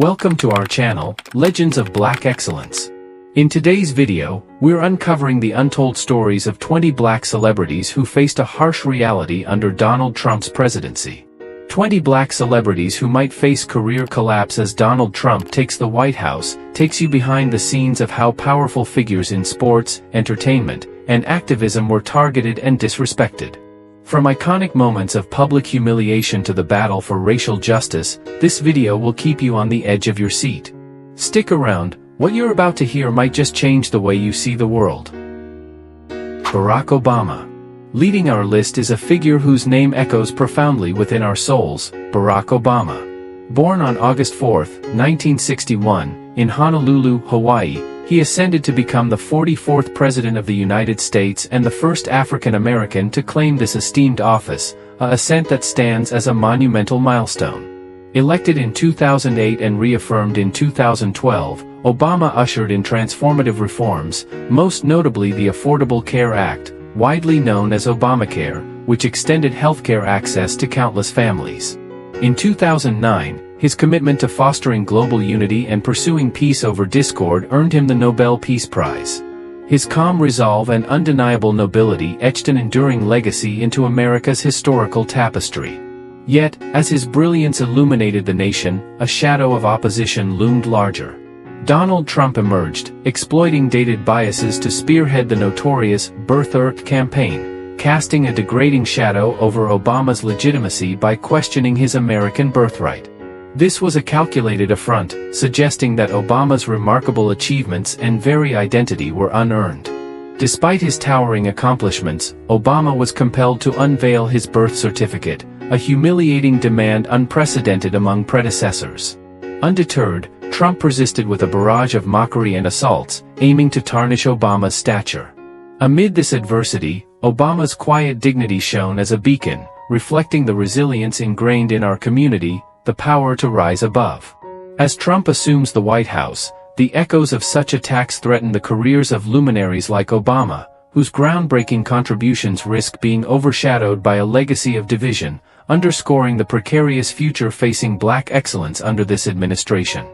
Welcome to our channel, Legends of Black Excellence. In today's video, we're uncovering the untold stories of 20 black celebrities who faced a harsh reality under Donald Trump's presidency. 20 black celebrities who might face career collapse as Donald Trump takes the White House, takes you behind the scenes of how powerful figures in sports, entertainment, and activism were targeted and disrespected. From iconic moments of public humiliation to the battle for racial justice, this video will keep you on the edge of your seat. Stick around, what you're about to hear might just change the way you see the world. Barack Obama. Leading our list is a figure whose name echoes profoundly within our souls, Barack Obama. Born on August 4, 1961, in Honolulu, Hawaii, he ascended to become the 44th President of the United States and the first African American to claim this esteemed office, a ascent that stands as a monumental milestone. Elected in 2008 and reaffirmed in 2012, Obama ushered in transformative reforms, most notably the Affordable Care Act, widely known as Obamacare, which extended healthcare access to countless families. In 2009, his commitment to fostering global unity and pursuing peace over discord earned him the Nobel Peace Prize. His calm resolve and undeniable nobility etched an enduring legacy into America's historical tapestry. Yet, as his brilliance illuminated the nation, a shadow of opposition loomed larger. Donald Trump emerged, exploiting dated biases to spearhead the notorious Birth Earth campaign, casting a degrading shadow over Obama's legitimacy by questioning his American birthright. This was a calculated affront, suggesting that Obama's remarkable achievements and very identity were unearned. Despite his towering accomplishments, Obama was compelled to unveil his birth certificate, a humiliating demand unprecedented among predecessors. Undeterred, Trump persisted with a barrage of mockery and assaults, aiming to tarnish Obama's stature. Amid this adversity, Obama's quiet dignity shone as a beacon, reflecting the resilience ingrained in our community, the power to rise above. As Trump assumes the White House, the echoes of such attacks threaten the careers of luminaries like Obama, whose groundbreaking contributions risk being overshadowed by a legacy of division, underscoring the precarious future facing black excellence under this administration.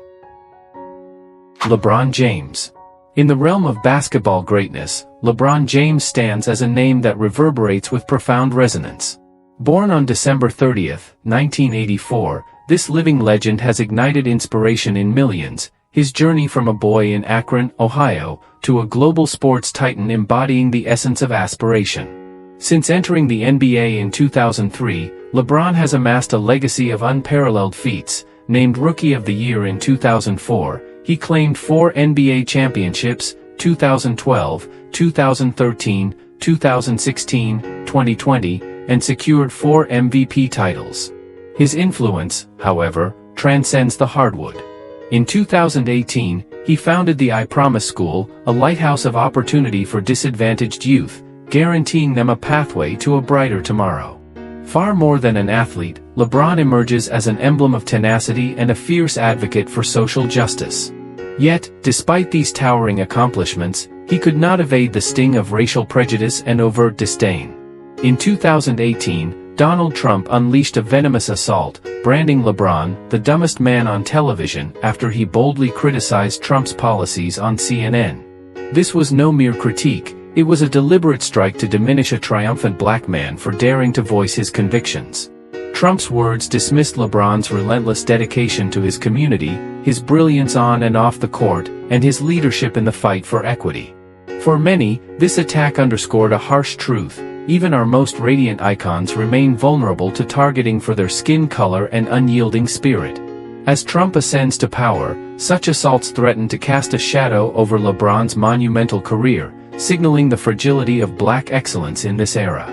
LeBron James. In the realm of basketball greatness, LeBron James stands as a name that reverberates with profound resonance. Born on December 30, 1984, this living legend has ignited inspiration in millions, his journey from a boy in Akron, Ohio, to a global sports titan embodying the essence of aspiration. Since entering the NBA in 2003, LeBron has amassed a legacy of unparalleled feats. Named Rookie of the Year in 2004, he claimed 4 NBA championships, 2012, 2013, 2016, 2020, and secured 4 MVP titles. His influence, however, transcends the hardwood. In 2018, he founded the I Promise School, a lighthouse of opportunity for disadvantaged youth, guaranteeing them a pathway to a brighter tomorrow. Far more than an athlete, LeBron emerges as an emblem of tenacity and a fierce advocate for social justice. Yet, despite these towering accomplishments, he could not evade the sting of racial prejudice and overt disdain. In 2018, Donald Trump unleashed a venomous assault, branding LeBron the dumbest man on television after he boldly criticized Trump's policies on CNN. This was no mere critique, it was a deliberate strike to diminish a triumphant black man for daring to voice his convictions. Trump's words dismissed LeBron's relentless dedication to his community, his brilliance on and off the court, and his leadership in the fight for equity. For many, this attack underscored a harsh truth: even our most radiant icons remain vulnerable to targeting for their skin color and unyielding spirit. As Trump ascends to power, such assaults threaten to cast a shadow over LeBron's monumental career, signaling the fragility of black excellence in this era.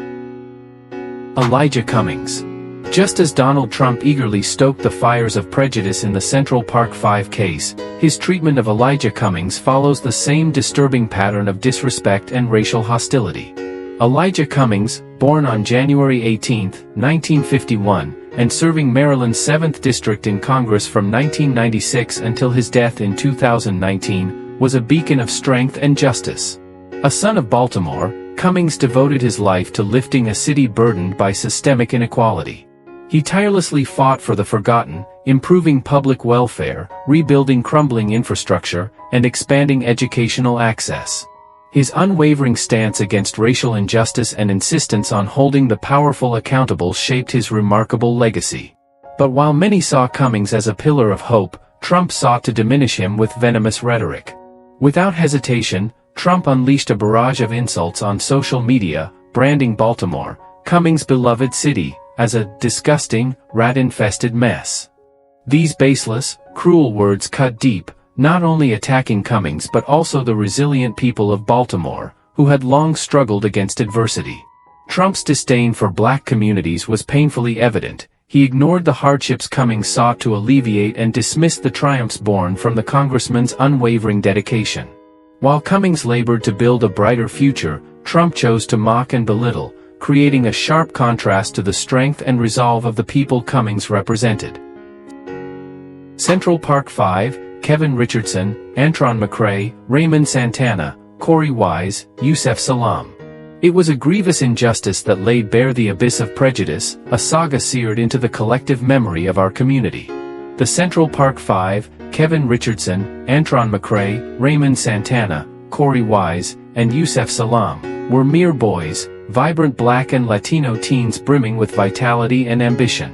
Elijah Cummings. Just as Donald Trump eagerly stoked the fires of prejudice in the Central Park 5 case, his treatment of Elijah Cummings follows the same disturbing pattern of disrespect and racial hostility. Elijah Cummings, born on January 18, 1951, and serving Maryland's 7th District in Congress from 1996 until his death in 2019, was a beacon of strength and justice. A son of Baltimore, Cummings devoted his life to lifting a city burdened by systemic inequality. He tirelessly fought for the forgotten, improving public welfare, rebuilding crumbling infrastructure, and expanding educational access. His unwavering stance against racial injustice and insistence on holding the powerful accountable shaped his remarkable legacy. But while many saw Cummings as a pillar of hope, Trump sought to diminish him with venomous rhetoric. Without hesitation, Trump unleashed a barrage of insults on social media, branding Baltimore, Cummings' beloved city, as a disgusting, rat-infested mess. These baseless, cruel words cut deep, not only attacking Cummings but also the resilient people of Baltimore, who had long struggled against adversity. Trump's disdain for black communities was painfully evident. He ignored the hardships Cummings sought to alleviate and dismissed the triumphs born from the congressman's unwavering dedication. While Cummings labored to build a brighter future, Trump chose to mock and belittle, creating a sharp contrast to the strength and resolve of the people Cummings represented. Central Park 5, Kevin Richardson, Antron McCray, Raymond Santana, Corey Wise, Yusef Salaam. It was a grievous injustice that laid bare the abyss of prejudice, a saga seared into the collective memory of our community. The Central Park 5, Kevin Richardson, Antron McCray, Raymond Santana, Corey Wise, and Yusef Salaam, were mere boys, vibrant black and Latino teens brimming with vitality and ambition.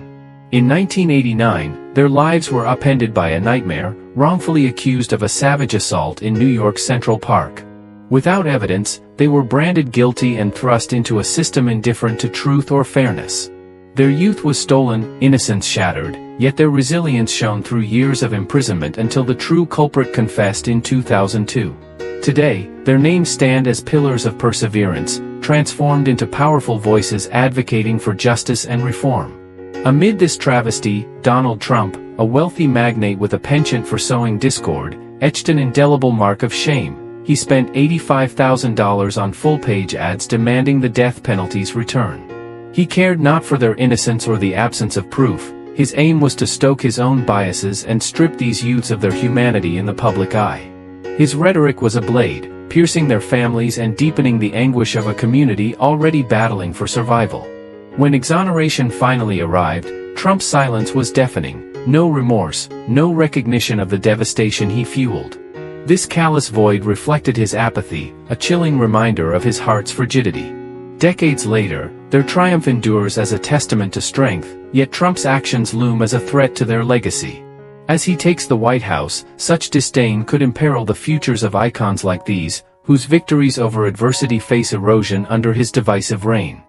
In 1989, their lives were upended by a nightmare, wrongfully accused of a savage assault in New York's Central Park. Without evidence, they were branded guilty and thrust into a system indifferent to truth or fairness. Their youth was stolen, innocence shattered, yet their resilience shone through years of imprisonment until the true culprit confessed in 2002. Today, their names stand as pillars of perseverance, transformed into powerful voices advocating for justice and reform. Amid this travesty, Donald Trump, a wealthy magnate with a penchant for sowing discord, etched an indelible mark of shame. He spent $85,000 on full-page ads demanding the death penalty's return. He cared not for their innocence or the absence of proof. His aim was to stoke his own biases and strip these youths of their humanity in the public eye. His rhetoric was a blade, piercing their families and deepening the anguish of a community already battling for survival. When exoneration finally arrived, Trump's silence was deafening. No remorse, no recognition of the devastation he fueled. This callous void reflected his apathy, a chilling reminder of his heart's frigidity. Decades later, their triumph endures as a testament to strength, yet Trump's actions loom as a threat to their legacy. As he takes the White House, such disdain could imperil the futures of icons like these, whose victories over adversity face erosion under his divisive reign.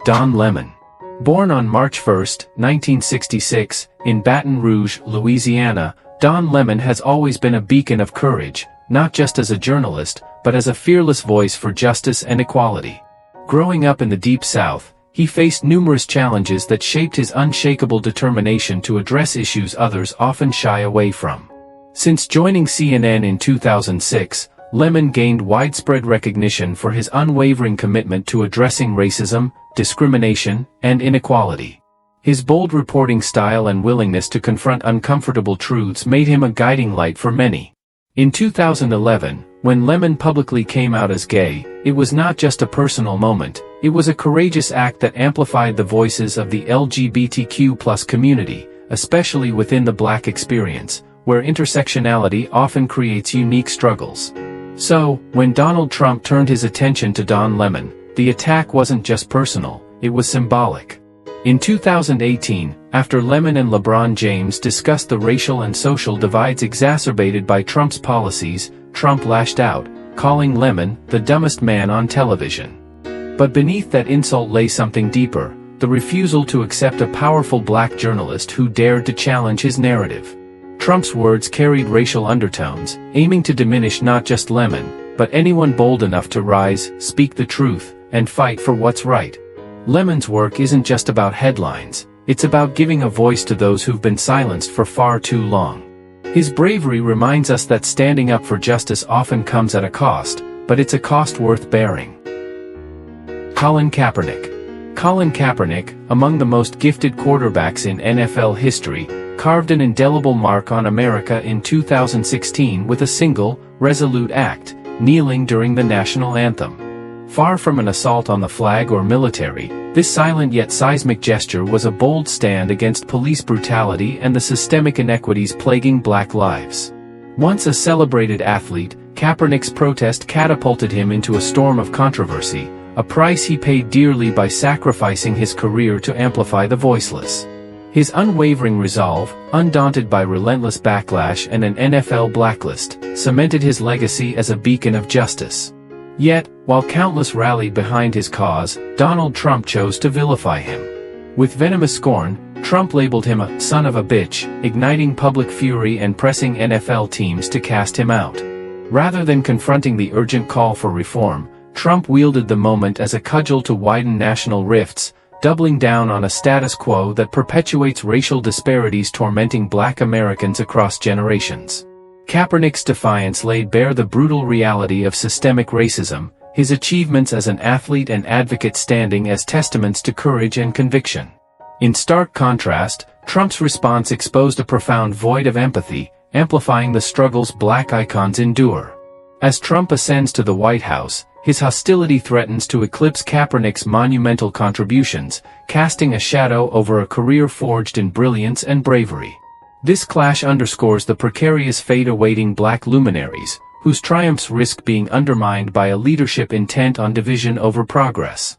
Don Lemon. Born on March 1, 1966, in Baton Rouge, Louisiana, Don Lemon has always been a beacon of courage, not just as a journalist, but as a fearless voice for justice and equality. Growing up in the Deep South, he faced numerous challenges that shaped his unshakable determination to address issues others often shy away from. Since joining CNN in 2006, Lemon gained widespread recognition for his unwavering commitment to addressing racism, discrimination, and inequality. His bold reporting style and willingness to confront uncomfortable truths made him a guiding light for many. In 2011, when Lemon publicly came out as gay, it was not just a personal moment, it was a courageous act that amplified the voices of the LGBTQ+ community, especially within the Black experience, where intersectionality often creates unique struggles. So, when Donald Trump turned his attention to Don Lemon, the attack wasn't just personal, it was symbolic. In 2018, after Lemon and LeBron James discussed the racial and social divides exacerbated by Trump's policies, Trump lashed out, calling Lemon the dumbest man on television. But beneath that insult lay something deeper, the refusal to accept a powerful black journalist who dared to challenge his narrative. Trump's words carried racial undertones, aiming to diminish not just Lemon, but anyone bold enough to rise, speak the truth, and fight for what's right. Lemon's work isn't just about headlines, it's about giving a voice to those who've been silenced for far too long. His bravery reminds us that standing up for justice often comes at a cost, but it's a cost worth bearing. Colin Kaepernick. Colin Kaepernick, among the most gifted quarterbacks in NFL history, carved an indelible mark on America in 2016 with a single, resolute act, kneeling during the national anthem. Far from an assault on the flag or military, this silent yet seismic gesture was a bold stand against police brutality and the systemic inequities plaguing black lives. Once a celebrated athlete, Kaepernick's protest catapulted him into a storm of controversy, a price he paid dearly by sacrificing his career to amplify the voiceless. His unwavering resolve, undaunted by relentless backlash and an NFL blacklist, cemented his legacy as a beacon of justice. Yet, while countless rallied behind his cause, Donald Trump chose to vilify him. With venomous scorn, Trump labeled him a son of a bitch, igniting public fury and pressing NFL teams to cast him out. Rather than confronting the urgent call for reform, Trump wielded the moment as a cudgel to widen national rifts, doubling down on a status quo that perpetuates racial disparities tormenting black Americans across generations. Kaepernick's defiance laid bare the brutal reality of systemic racism, his achievements as an athlete and advocate standing as testaments to courage and conviction. In stark contrast, Trump's response exposed a profound void of empathy, amplifying the struggles black icons endure. As Trump ascends to the White House, his hostility threatens to eclipse Kaepernick's monumental contributions, casting a shadow over a career forged in brilliance and bravery. This clash underscores the precarious fate awaiting black luminaries, whose triumphs risk being undermined by a leadership intent on division over progress.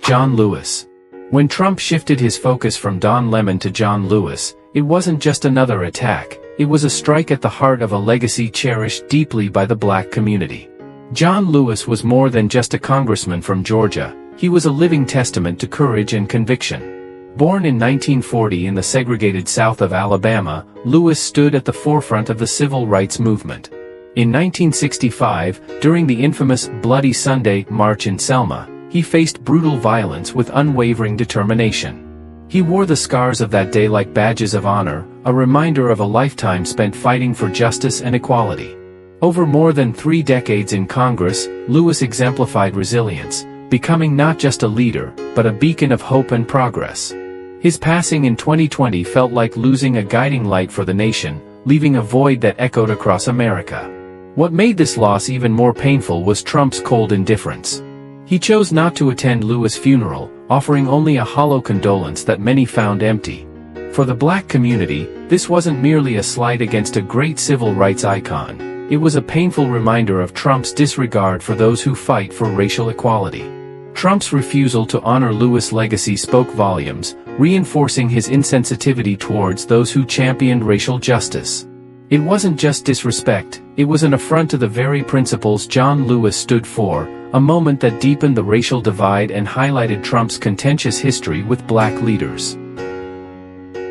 John Lewis. When Trump shifted his focus from Don Lemon to John Lewis, it wasn't just another attack, it was a strike at the heart of a legacy cherished deeply by the black community. John Lewis was more than just a congressman from Georgia, he was a living testament to courage and conviction. Born in 1940 in the segregated South of Alabama, Lewis stood at the forefront of the civil rights movement. In 1965, during the infamous Bloody Sunday March in Selma, he faced brutal violence with unwavering determination. He wore the scars of that day like badges of honor, a reminder of a lifetime spent fighting for justice and equality. Over more than 3 decades in Congress, Lewis exemplified resilience, becoming not just a leader, but a beacon of hope and progress. His passing in 2020 felt like losing a guiding light for the nation, leaving a void that echoed across America. What made this loss even more painful was Trump's cold indifference. He chose not to attend Lewis' funeral, offering only a hollow condolence that many found empty. For the black community, this wasn't merely a slight against a great civil rights icon. It was a painful reminder of Trump's disregard for those who fight for racial equality. Trump's refusal to honor Lewis' legacy spoke volumes, reinforcing his insensitivity towards those who championed racial justice. It wasn't just disrespect, it was an affront to the very principles John Lewis stood for, a moment that deepened the racial divide and highlighted Trump's contentious history with black leaders.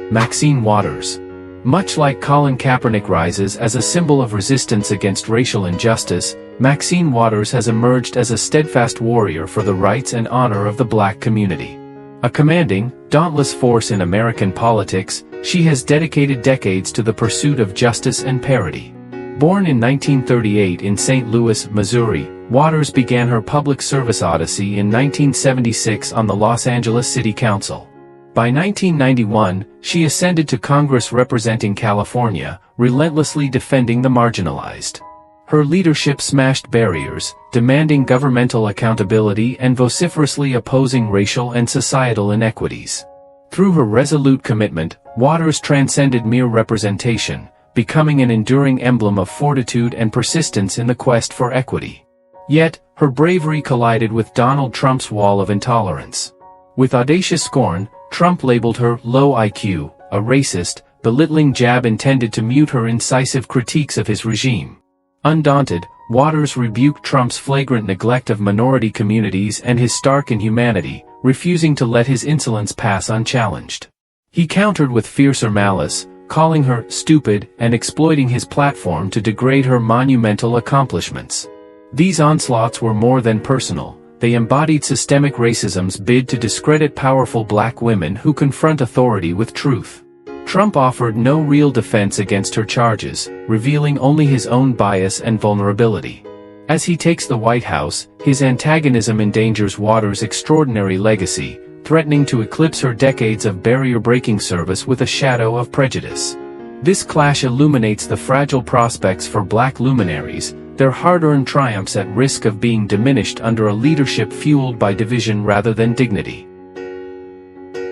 Maxine Waters. Much like Colin Kaepernick rises as a symbol of resistance against racial injustice, Maxine Waters has emerged as a steadfast warrior for the rights and honor of the black community. A commanding, dauntless force in American politics, she has dedicated decades to the pursuit of justice and parity. Born in 1938 in St. Louis, Missouri, Waters began her public service odyssey in 1976 on the Los Angeles City Council. By 1991, she ascended to Congress representing California, relentlessly defending the marginalized. Her leadership smashed barriers, demanding governmental accountability and vociferously opposing racial and societal inequities. Through her resolute commitment, Waters transcended mere representation, becoming an enduring emblem of fortitude and persistence in the quest for equity. Yet, her bravery collided with Donald Trump's wall of intolerance. With audacious scorn, Trump labeled her low IQ, a racist, belittling jab intended to mute her incisive critiques of his regime. Undaunted, Waters rebuked Trump's flagrant neglect of minority communities and his stark inhumanity, refusing to let his insolence pass unchallenged. He countered with fiercer malice, calling her stupid and exploiting his platform to degrade her monumental accomplishments. These onslaughts were more than personal. They embodied systemic racism's bid to discredit powerful black women who confront authority with truth. Trump offered no real defense against her charges, revealing only his own bias and vulnerability. As he takes the White House, his antagonism endangers Waters' extraordinary legacy, threatening to eclipse her decades of barrier-breaking service with a shadow of prejudice. This clash illuminates the fragile prospects for black luminaries, their hard-earned triumphs at risk of being diminished under a leadership fueled by division rather than dignity.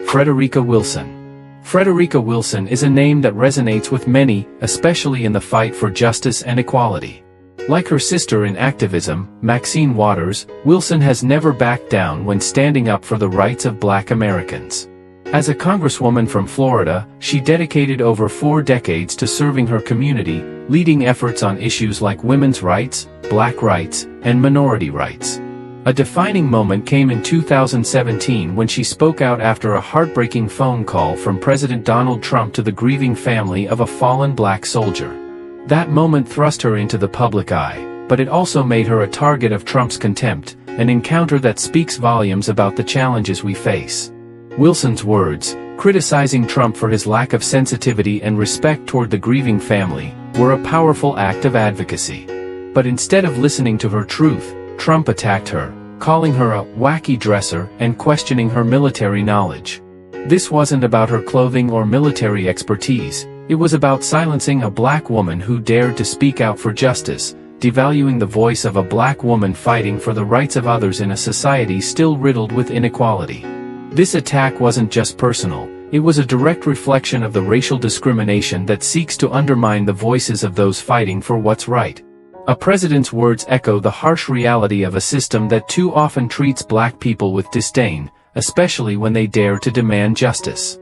Frederica Wilson. Frederica Wilson is a name that resonates with many, especially in the fight for justice and equality. Like her sister in activism, Maxine Waters, Wilson has never backed down when standing up for the rights of Black Americans. As a congresswoman from Florida, she dedicated over 4 decades to serving her community, leading efforts on issues like women's rights, Black rights, and minority rights. A defining moment came in 2017 when she spoke out after a heartbreaking phone call from President Donald Trump to the grieving family of a fallen Black soldier. That moment thrust her into the public eye, but it also made her a target of Trump's contempt, an encounter that speaks volumes about the challenges we face. Wilson's words, criticizing Trump for his lack of sensitivity and respect toward the grieving family, were a powerful act of advocacy. But instead of listening to her truth, Trump attacked her, calling her a wacky dresser and questioning her military knowledge. This wasn't about her clothing or military expertise, it was about silencing a Black woman who dared to speak out for justice, devaluing the voice of a Black woman fighting for the rights of others in a society still riddled with inequality. This attack wasn't just personal, it was a direct reflection of the racial discrimination that seeks to undermine the voices of those fighting for what's right. A president's words echo the harsh reality of a system that too often treats Black people with disdain, especially when they dare to demand justice.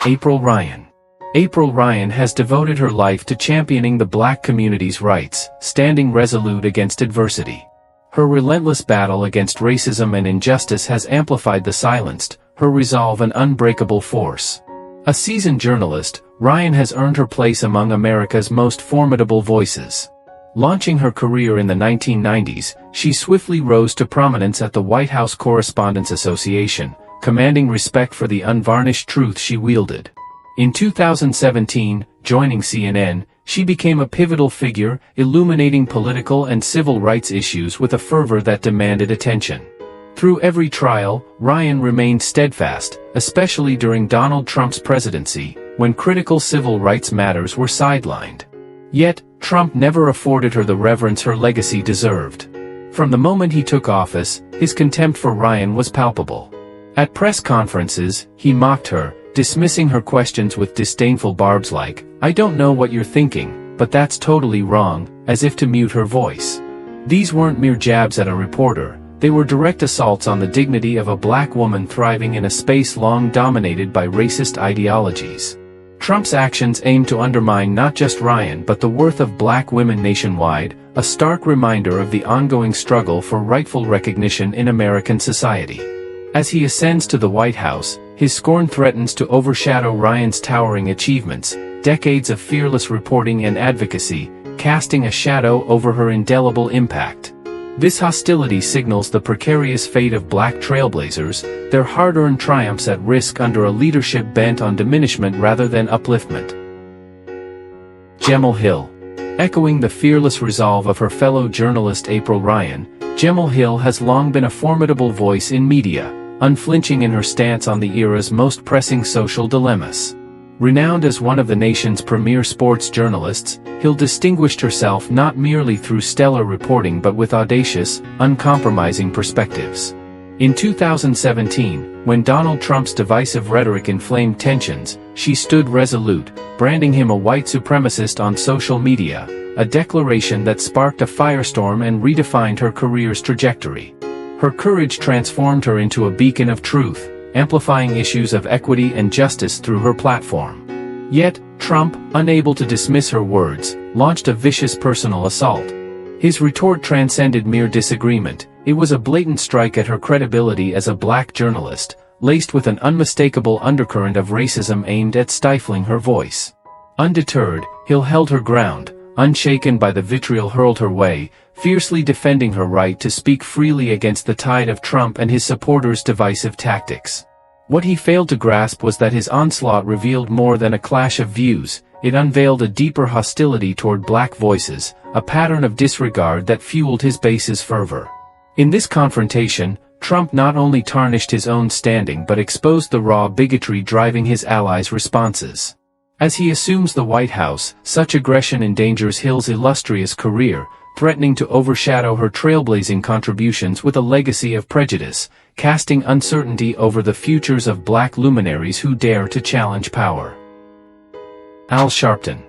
April Ryan. April Ryan has devoted her life to championing the Black community's rights, standing resolute against adversity. Her relentless battle against racism and injustice has amplified the silenced, her resolve an unbreakable force. A seasoned journalist, Ryan has earned her place among America's most formidable voices. Launching her career in the 1990s, she swiftly rose to prominence at the White House Correspondents Association, commanding respect for the unvarnished truth she wielded. In 2017, joining CNN, she became a pivotal figure, illuminating political and civil rights issues with a fervor that demanded attention. Through every trial, Ryan remained steadfast, especially during Donald Trump's presidency, when critical civil rights matters were sidelined. Yet, Trump never afforded her the reverence her legacy deserved. From the moment he took office, his contempt for Ryan was palpable. At press conferences, he mocked her, dismissing her questions with disdainful barbs like, "I don't know what you're thinking, but that's totally wrong," as if to mute her voice. These weren't mere jabs at a reporter, they were direct assaults on the dignity of a Black woman thriving in a space long dominated by racist ideologies. Trump's actions aimed to undermine not just Ryan but the worth of Black women nationwide, a stark reminder of the ongoing struggle for rightful recognition in American society. As he ascends to the White House, his scorn threatens to overshadow Ryan's towering achievements, decades of fearless reporting and advocacy, casting a shadow over her indelible impact. This hostility signals the precarious fate of Black trailblazers, their hard-earned triumphs at risk under a leadership bent on diminishment rather than upliftment. Jemele Hill. Echoing the fearless resolve of her fellow journalist April Ryan, Jemele Hill has long been a formidable voice in media, unflinching in her stance on the era's most pressing social dilemmas. Renowned as one of the nation's premier sports journalists, Hill distinguished herself not merely through stellar reporting but with audacious, uncompromising perspectives. In 2017, when Donald Trump's divisive rhetoric inflamed tensions, she stood resolute, branding him a white supremacist on social media, a declaration that sparked a firestorm and redefined her career's trajectory. Her courage transformed her into a beacon of truth, amplifying issues of equity and justice through her platform. Yet, Trump, unable to dismiss her words, launched a vicious personal assault. His retort transcended mere disagreement, it was a blatant strike at her credibility as a Black journalist, laced with an unmistakable undercurrent of racism aimed at stifling her voice. Undeterred, Hill held her ground, unshaken by the vitriol hurled her way, fiercely defending her right to speak freely against the tide of Trump and his supporters' divisive tactics. What he failed to grasp was that his onslaught revealed more than a clash of views, it unveiled a deeper hostility toward Black voices, a pattern of disregard that fueled his base's fervor. In this confrontation, Trump not only tarnished his own standing but exposed the raw bigotry driving his allies' responses. As he assumes the White House, such aggression endangers Hill's illustrious career, threatening to overshadow her trailblazing contributions with a legacy of prejudice, casting uncertainty over the futures of black luminaries who dare to challenge power. Al Sharpton.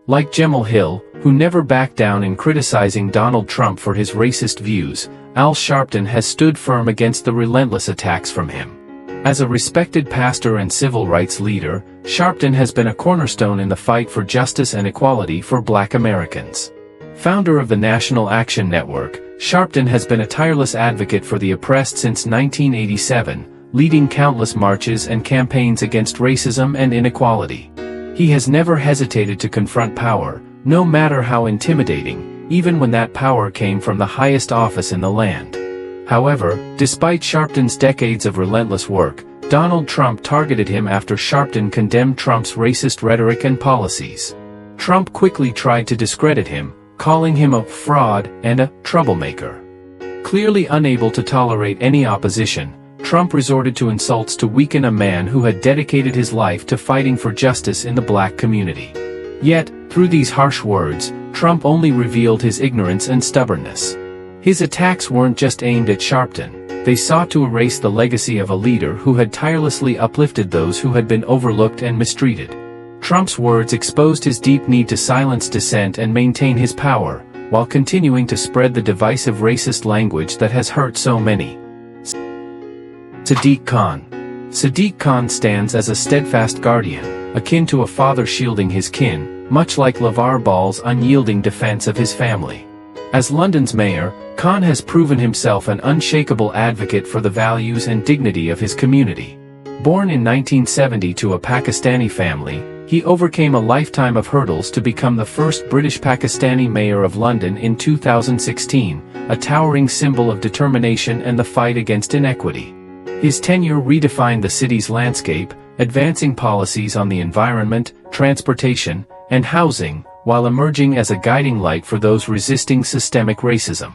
Like Gemma Hill, who never backed down in criticizing Donald Trump for his racist views, Al Sharpton has stood firm against the relentless attacks from him. As a respected pastor and civil rights leader, Sharpton has been a cornerstone in the fight for justice and equality for Black Americans. Founder of the National Action Network, Sharpton has been a tireless advocate for the oppressed since 1987, leading countless marches and campaigns against racism and inequality. He has never hesitated to confront power, no matter how intimidating, even when that power came from the highest office in the land. However, despite Sharpton's decades of relentless work, Donald Trump targeted him after Sharpton condemned Trump's racist rhetoric and policies. Trump quickly tried to discredit him, calling him a fraud and a troublemaker. Clearly unable to tolerate any opposition, Trump resorted to insults to weaken a man who had dedicated his life to fighting for justice in the black community. Yet, through these harsh words, Trump only revealed his ignorance and stubbornness. His attacks weren't just aimed at Sharpton, they sought to erase the legacy of a leader who had tirelessly uplifted those who had been overlooked and mistreated. Trump's words exposed his deep need to silence dissent and maintain his power, while continuing to spread the divisive racist language that has hurt so many. Sadiq Khan. Sadiq Khan stands as a steadfast guardian, akin to a father shielding his kin, much like LeVar Ball's unyielding defense of his family. As London's mayor, Khan has proven himself an unshakable advocate for the values and dignity of his community. Born in 1970 to a Pakistani family, he overcame a lifetime of hurdles to become the first British Pakistani mayor of London in 2016, a towering symbol of determination and the fight against inequity. His tenure redefined the city's landscape, advancing policies on the environment, transportation, and housing, while emerging as a guiding light for those resisting systemic racism.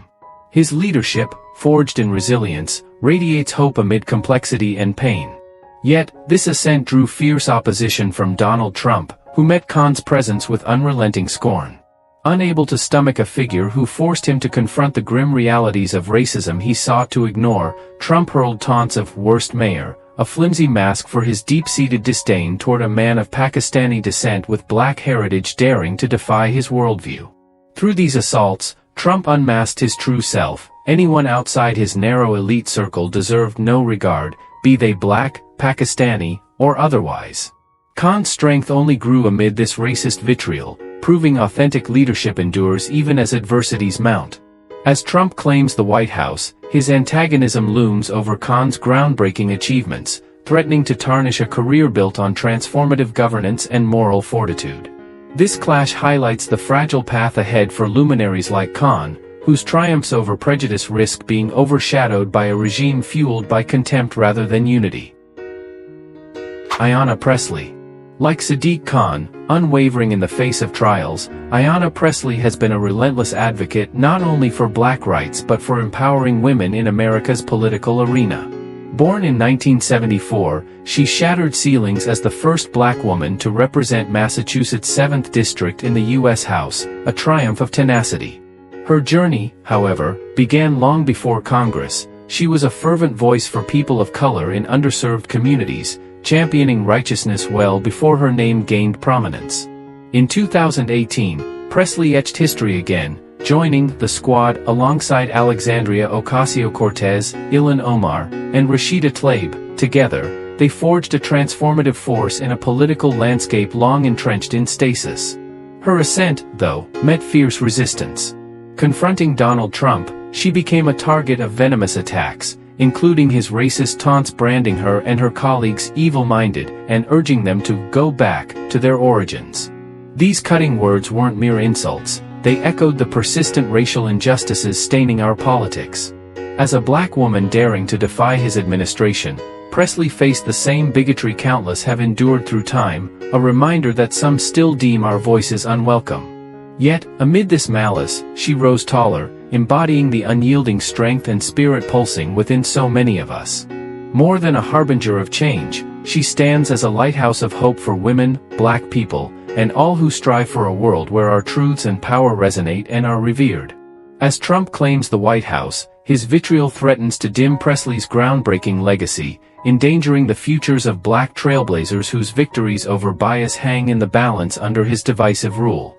His leadership, forged in resilience, radiates hope amid complexity and pain. Yet, this ascent drew fierce opposition from Donald Trump, who met Khan's presence with unrelenting scorn. Unable to stomach a figure who forced him to confront the grim realities of racism he sought to ignore, Trump hurled taunts of "worst mayor," a flimsy mask for his deep-seated disdain toward a man of Pakistani descent with black heritage daring to defy his worldview. Through these assaults, Trump unmasked his true self. Anyone outside his narrow elite circle deserved no regard, be they black, Pakistani, or otherwise. Khan's strength only grew amid this racist vitriol, proving authentic leadership endures even as adversities mount. As Trump claims the White House, his antagonism looms over Khan's groundbreaking achievements, threatening to tarnish a career built on transformative governance and moral fortitude. This clash highlights the fragile path ahead for luminaries like Khan, whose triumphs over prejudice risk being overshadowed by a regime fueled by contempt rather than unity. Ayanna Pressley. Like Sadiq Khan, unwavering in the face of trials, Ayanna Pressley has been a relentless advocate not only for black rights but for empowering women in America's political arena. Born in 1974, she shattered ceilings as the first black woman to represent Massachusetts' 7th District in the U.S. House, a triumph of tenacity. Her journey, however, began long before Congress. She was a fervent voice for people of color in underserved communities, championing righteousness well before her name gained prominence. In 2018, Pressley etched history again, joining the squad alongside Alexandria Ocasio-Cortez, Ilhan Omar, and Rashida Tlaib. Together, they forged a transformative force in a political landscape long entrenched in stasis. Her ascent, though, met fierce resistance. Confronting Donald Trump, she became a target of venomous attacks, including his racist taunts branding her and her colleagues evil-minded and urging them to go back to their origins. These cutting words weren't mere insults, they echoed the persistent racial injustices staining our politics. As a black woman daring to defy his administration, Pressley faced the same bigotry countless have endured through time, a reminder that some still deem our voices unwelcome. Yet, amid this malice, she rose taller, embodying the unyielding strength and spirit pulsing within so many of us. More than a harbinger of change, she stands as a lighthouse of hope for women, Black people, and all who strive for a world where our truths and power resonate and are revered. As Trump claims the White House, his vitriol threatens to dim Presley's groundbreaking legacy, endangering the futures of Black trailblazers whose victories over bias hang in the balance under his divisive rule.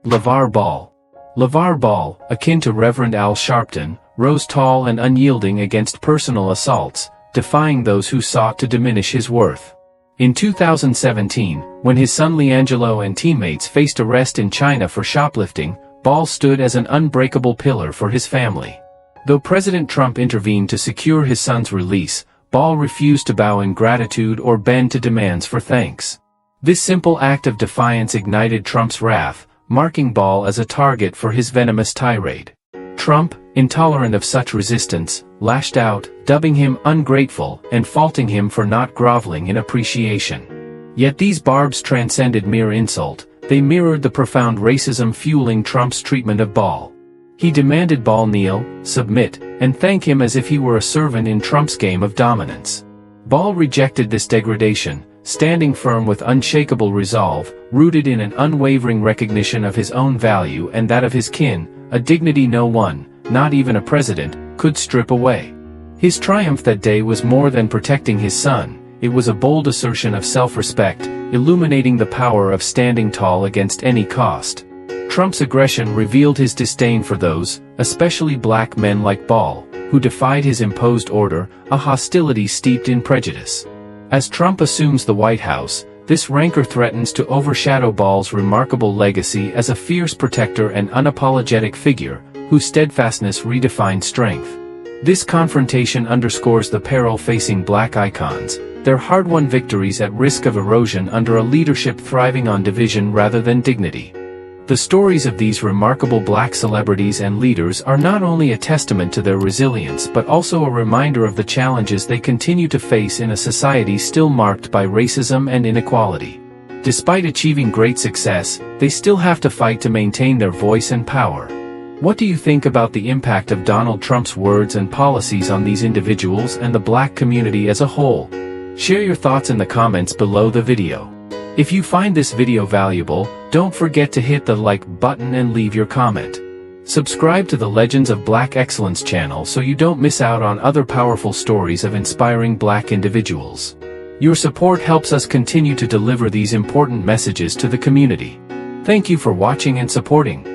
LeVar Ball. LeVar Ball, akin to Reverend Al Sharpton, rose tall and unyielding against personal assaults, defying those who sought to diminish his worth. In 2017, when his son LiAngelo and teammates faced arrest in China for shoplifting, Ball stood as an unbreakable pillar for his family. Though President Trump intervened to secure his son's release, Ball refused to bow in gratitude or bend to demands for thanks. This simple act of defiance ignited Trump's wrath, marking Ball as a target for his venomous tirade. Trump, intolerant of such resistance, lashed out, dubbing him ungrateful and faulting him for not groveling in appreciation. Yet these barbs transcended mere insult. They mirrored the profound racism fueling Trump's treatment of Ball. He demanded Ball kneel, submit, and thank him as if he were a servant in Trump's game of dominance. Ball rejected this degradation, standing firm with unshakable resolve, rooted in an unwavering recognition of his own value and that of his kin, a dignity no one, not even a president, could strip away. His triumph that day was more than protecting his son, it was a bold assertion of self-respect, illuminating the power of standing tall against any cost. Trump's aggression revealed his disdain for those, especially Black men like Ball, who defied his imposed order, a hostility steeped in prejudice. As Trump assumes the White House, this rancor threatens to overshadow Ball's remarkable legacy as a fierce protector and unapologetic figure, whose steadfastness redefined strength. This confrontation underscores the peril facing Black icons, their hard-won victories at risk of erosion under a leadership thriving on division rather than dignity. The stories of these remarkable Black celebrities and leaders are not only a testament to their resilience but also a reminder of the challenges they continue to face in a society still marked by racism and inequality. Despite achieving great success, they still have to fight to maintain their voice and power. What do you think about the impact of Donald Trump's words and policies on these individuals and the Black community as a whole? Share your thoughts in the comments below the video. If you find this video valuable, don't forget to hit the like button and leave your comment. Subscribe to the Legends of Black Excellence channel so you don't miss out on other powerful stories of inspiring Black individuals. Your support helps us continue to deliver these important messages to the community. Thank you for watching and supporting.